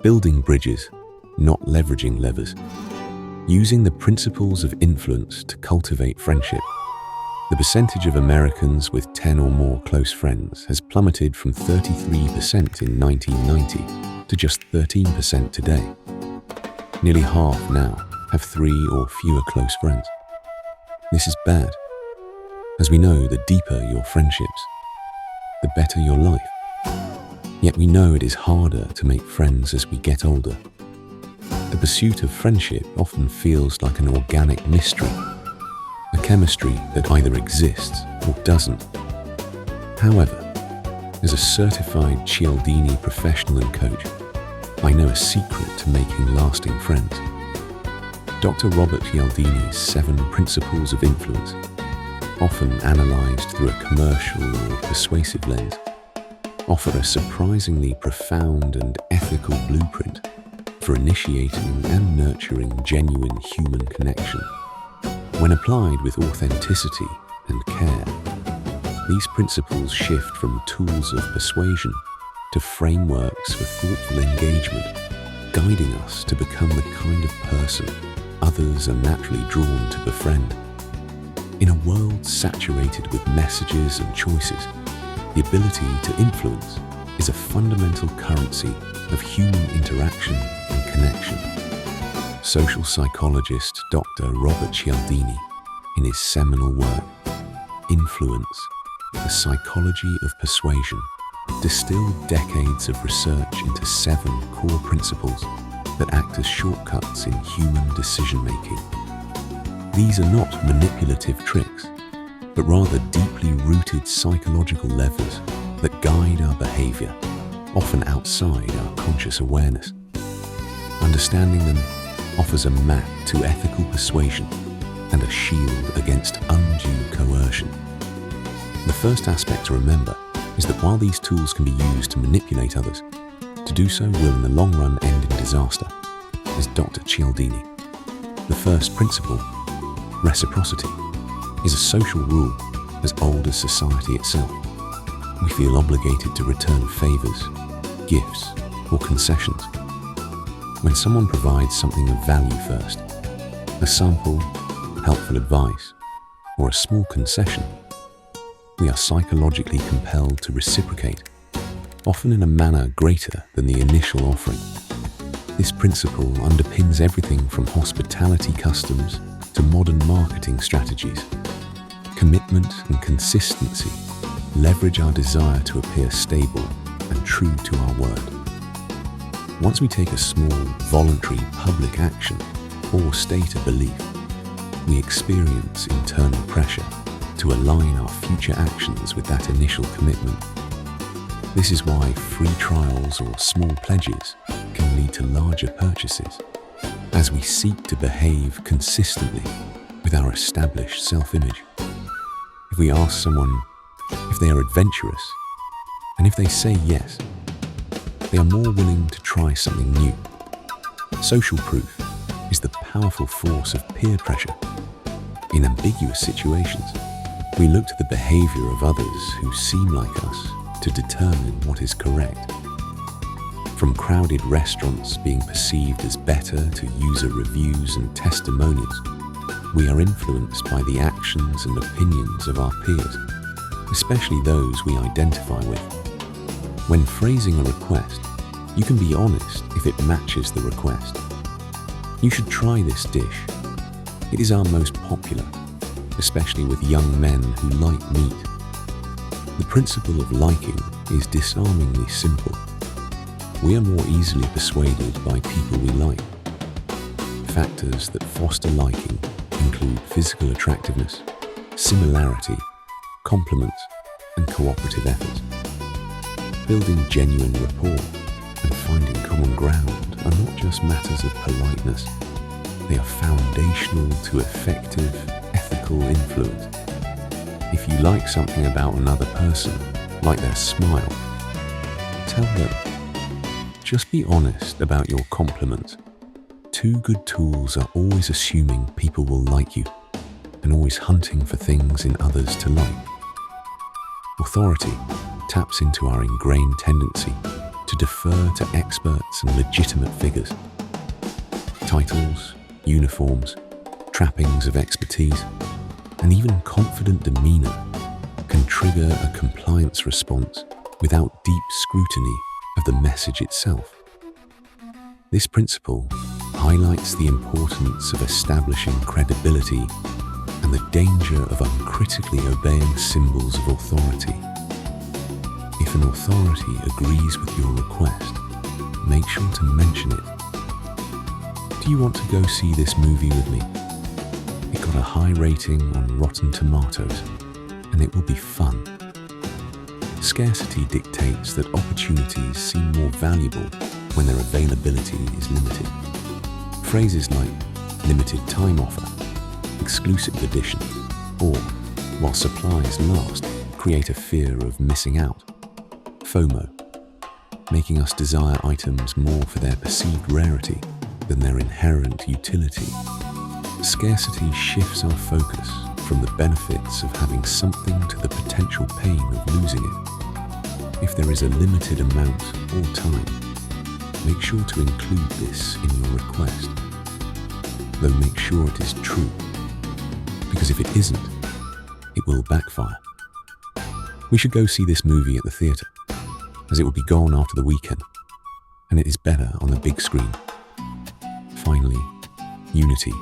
Building bridges, not leveraging levers. Using the principles of influence to cultivate friendship. The percentage of Americans with 10 or more close friends has plummeted from 33% in 1990 to just 13% today. Nearly half now have 3 or fewer close friends. This is bad. As we know, the deeper your friendships, the better your life. Yet we know it is harder to make friends as we get older. The pursuit of friendship often feels like an organic mystery, a chemistry that either exists or doesn't. However, as a certified Cialdini professional and coach, I know a secret to making lasting friends. Dr. Robert Cialdini's 7 principles of influence, often analyzed through a commercial or persuasive lens, offer a surprisingly profound and ethical blueprint for initiating and nurturing genuine human connection. When applied with authenticity and care, these principles shift from tools of persuasion to frameworks for thoughtful engagement, guiding us to become the kind of person others are naturally drawn to befriend. In a world saturated with messages and choices, the ability to influence is a fundamental currency of human interaction and connection. Social psychologist Dr. Robert Cialdini, in his seminal work, Influence, the Psychology of Persuasion, distilled decades of research into 7 core principles that act as shortcuts in human decision-making. These are not manipulative tricks, but rather deeply rooted psychological levers that guide our behavior, often outside our conscious awareness. Understanding them offers a map to ethical persuasion and a shield against undue coercion. The first aspect to remember is that while these tools can be used to manipulate others, to do so will in the long run end in disaster, as Dr. Cialdini. The first principle, reciprocity, is a social rule as old as society itself. We feel obligated to return favors, gifts, or concessions. When someone provides something of value first, a sample, helpful advice, or a small concession, we are psychologically compelled to reciprocate, often in a manner greater than the initial offering. This principle underpins everything from hospitality customs to modern marketing strategies. Commitment and consistency leverage our desire to appear stable and true to our word. Once we take a small, voluntary public action or state a belief, we experience internal pressure to align our future actions with that initial commitment. This is why free trials or small pledges can lead to larger purchases, as we seek to behave consistently with our established self-image. If we ask someone if they are adventurous, and if they say yes, they are more willing to try something new. Social proof is the powerful force of peer pressure. In ambiguous situations, we look to the behavior of others who seem like us to determine what is correct. From crowded restaurants being perceived as better to user reviews and testimonials, we are influenced by the actions and opinions of our peers, especially those we identify with. When phrasing a request, you can be honest if it matches the request. You should try this dish. It is our most popular, especially with young men who like meat. The principle of liking is disarmingly simple. We are more easily persuaded by people we like. Factors that foster liking include physical attractiveness, similarity, compliments, and cooperative efforts. Building genuine rapport and finding common ground are not just matters of politeness. They are foundational to effective, ethical influence. If you like something about another person, like their smile, tell them. Just be honest about your compliments. 2 good tools are always assuming people will like you and always hunting for things in others to like. Authority taps into our ingrained tendency to defer to experts and legitimate figures. Titles, uniforms, trappings of expertise, and even confident demeanor can trigger a compliance response without deep scrutiny of the message itself. This principle highlights the importance of establishing credibility and the danger of uncritically obeying symbols of authority. If an authority agrees with your request, make sure to mention it. Do you want to go see this movie with me? It got a high rating on Rotten Tomatoes, and it will be fun. Scarcity dictates that opportunities seem more valuable when their availability is limited. Phrases like limited time offer, exclusive edition, or while supplies last create a fear of missing out. FOMO, making us desire items more for their perceived rarity than their inherent utility. Scarcity shifts our focus from the benefits of having something to the potential pain of losing it. If there is a limited amount or time, make sure to include this in your request. Though make sure it is true, because if it isn't, it will backfire. We should go see this movie at the theatre, as it will be gone after the weekend, and it is better on the big screen. Finally, unity,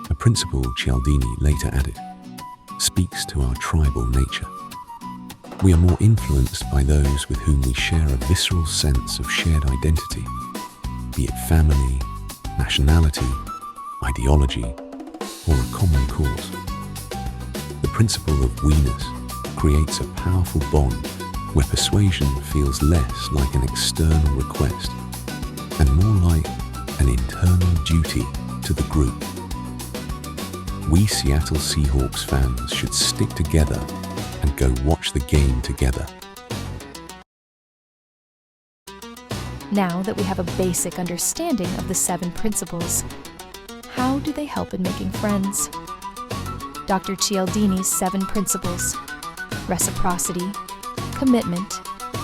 a principle Cialdini later added, speaks to our tribal nature. We are more influenced by those with whom we share a visceral sense of shared identity, be it family, nationality, ideology, or a common cause. The principle of we-ness creates a powerful bond where persuasion feels less like an external request and more like an internal duty to the group. We Seattle Seahawks fans should stick together and go watch the game together. Now that we have a basic understanding of the 7 principles, how do they help in making friends? Dr. Cialdini's 7 principles: reciprocity, commitment,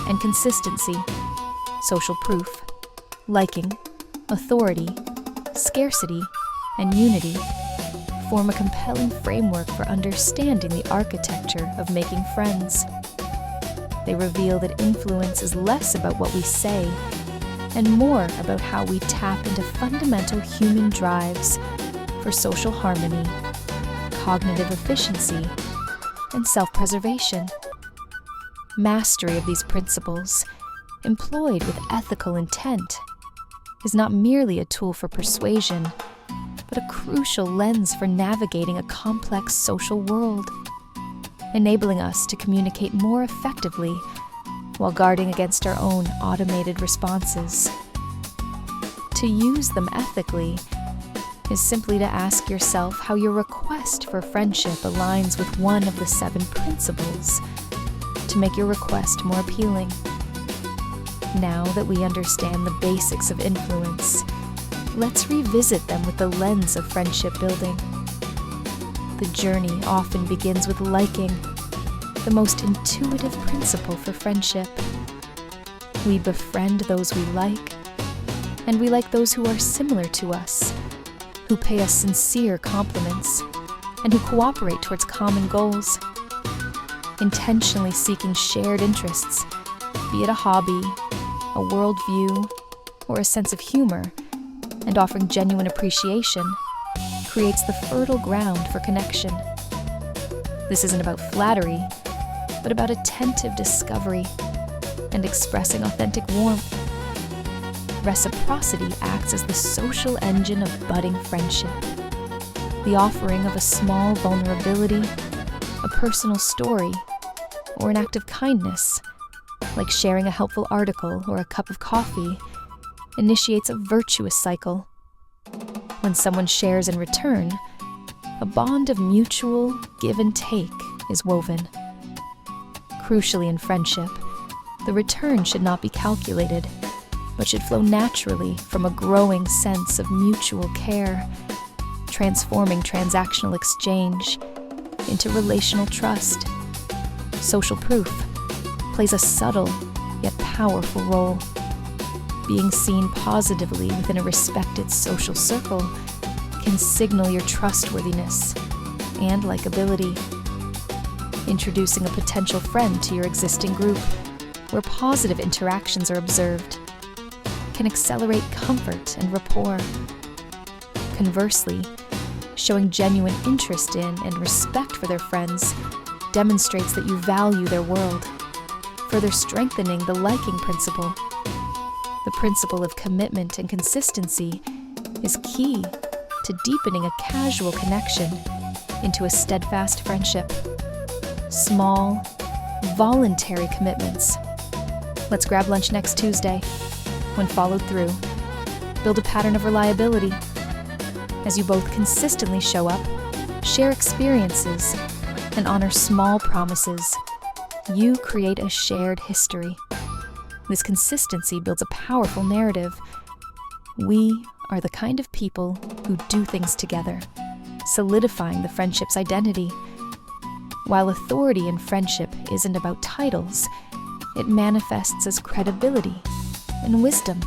and consistency, social proof, liking, authority, scarcity, and unity, form a compelling framework for understanding the architecture of making friends. They reveal that influence is less about what we say and more about how we tap into fundamental human drives for social harmony, cognitive efficiency, and self-preservation. Mastery of these principles, employed with ethical intent, is not merely a tool for persuasion, but a crucial lens for navigating a complex social world, enabling us to communicate more effectively while guarding against our own automated responses. To use them ethically is simply to ask yourself how your request for friendship aligns with one of the 7 principles to make your request more appealing. Now that we understand the basics of influence, let's revisit them with the lens of friendship building. The journey often begins with liking, the most intuitive principle for friendship. We befriend those we like, and we like those who are similar to us, who pay us sincere compliments, and who cooperate towards common goals. Intentionally seeking shared interests, be it a hobby, a worldview, or a sense of humor, and offering genuine appreciation, creates the fertile ground for connection. This isn't about flattery, but about attentive discovery and expressing authentic warmth. Reciprocity acts as the social engine of budding friendship. The offering of a small vulnerability, a personal story, or an act of kindness, like sharing a helpful article or a cup of coffee, initiates a virtuous cycle. When someone shares in return, a bond of mutual give and take is woven. Crucially in friendship, the return should not be calculated, but should flow naturally from a growing sense of mutual care, transforming transactional exchange into relational trust. Social proof plays a subtle yet powerful role. Being seen positively within a respected social circle can signal your trustworthiness and likability. Introducing a potential friend to your existing group, where positive interactions are observed, can accelerate comfort and rapport. Conversely, showing genuine interest in and respect for their friends demonstrates that you value their world, further strengthening the liking principle. The principle of commitment and consistency is key to deepening a casual connection into a steadfast friendship. Small, voluntary commitments. Let's grab lunch next Tuesday. When followed through, build a pattern of reliability. As you both consistently show up, share experiences, and honor small promises, you create a shared history. This consistency builds a powerful narrative. We are the kind of people who do things together, solidifying the friendship's identity. While authority in friendship isn't about titles, it manifests as credibility and wisdom.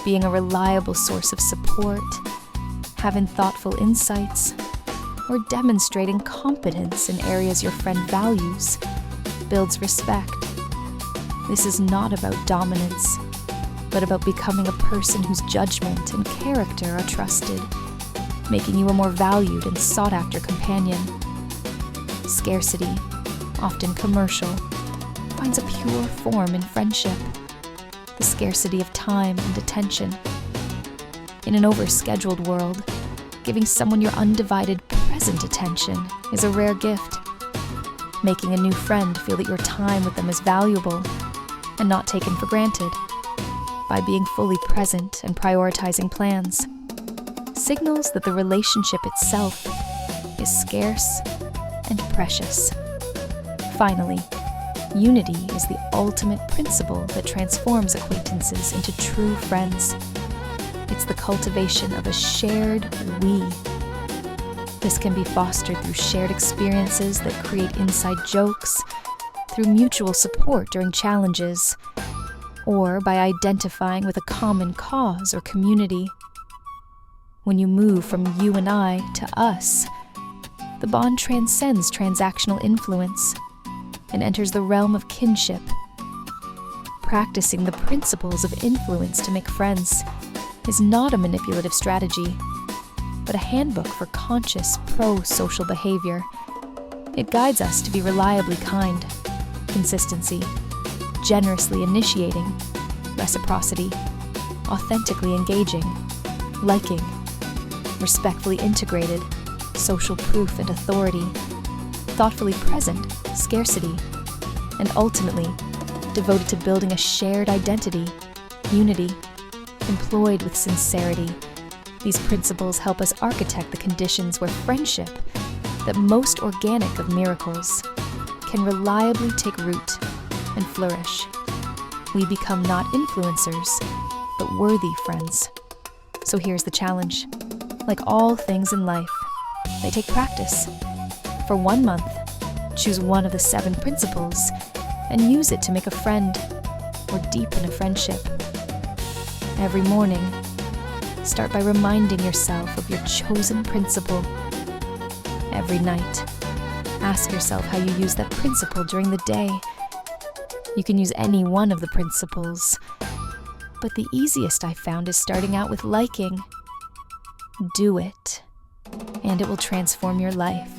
Being a reliable source of support, having thoughtful insights, or demonstrating competence in areas your friend values builds respect. This is not about dominance, but about becoming a person whose judgment and character are trusted, making you a more valued and sought-after companion. Scarcity, often commercial, finds a pure form in friendship, the scarcity of time and attention. In an overscheduled world, giving someone your undivided present attention is a rare gift. Making a new friend feel that your time with them is valuable and not taken for granted by being fully present and prioritizing plans signals that the relationship itself is scarce and precious. Finally, unity is the ultimate principle that transforms acquaintances into true friends. It's the cultivation of a shared we. This can be fostered through shared experiences that create inside jokes, through mutual support during challenges, or by identifying with a common cause or community. When you move from you and I to us, the bond transcends transactional influence and enters the realm of kinship. Practicing the principles of influence to make friends is not a manipulative strategy, but a handbook for conscious pro-social behavior. It guides us to be reliably kind, consistency, generously initiating, reciprocity, authentically engaging, liking, respectfully integrated, social proof and authority, thoughtfully present, scarcity, and ultimately devoted to building a shared identity, unity, employed with sincerity. These principles help us architect the conditions where friendship, that most organic of miracles, can reliably take root and flourish. We become not influencers, but worthy friends. So here's the challenge. Like all things in life, they take practice. For 1 month, choose one of the 7 principles and use it to make a friend or deepen a friendship. Every morning, start by reminding yourself of your chosen principle. Every night, ask yourself how you use that principle during the day. You can use any one of the principles, but the easiest I found is starting out with liking. Do it, and it will transform your life.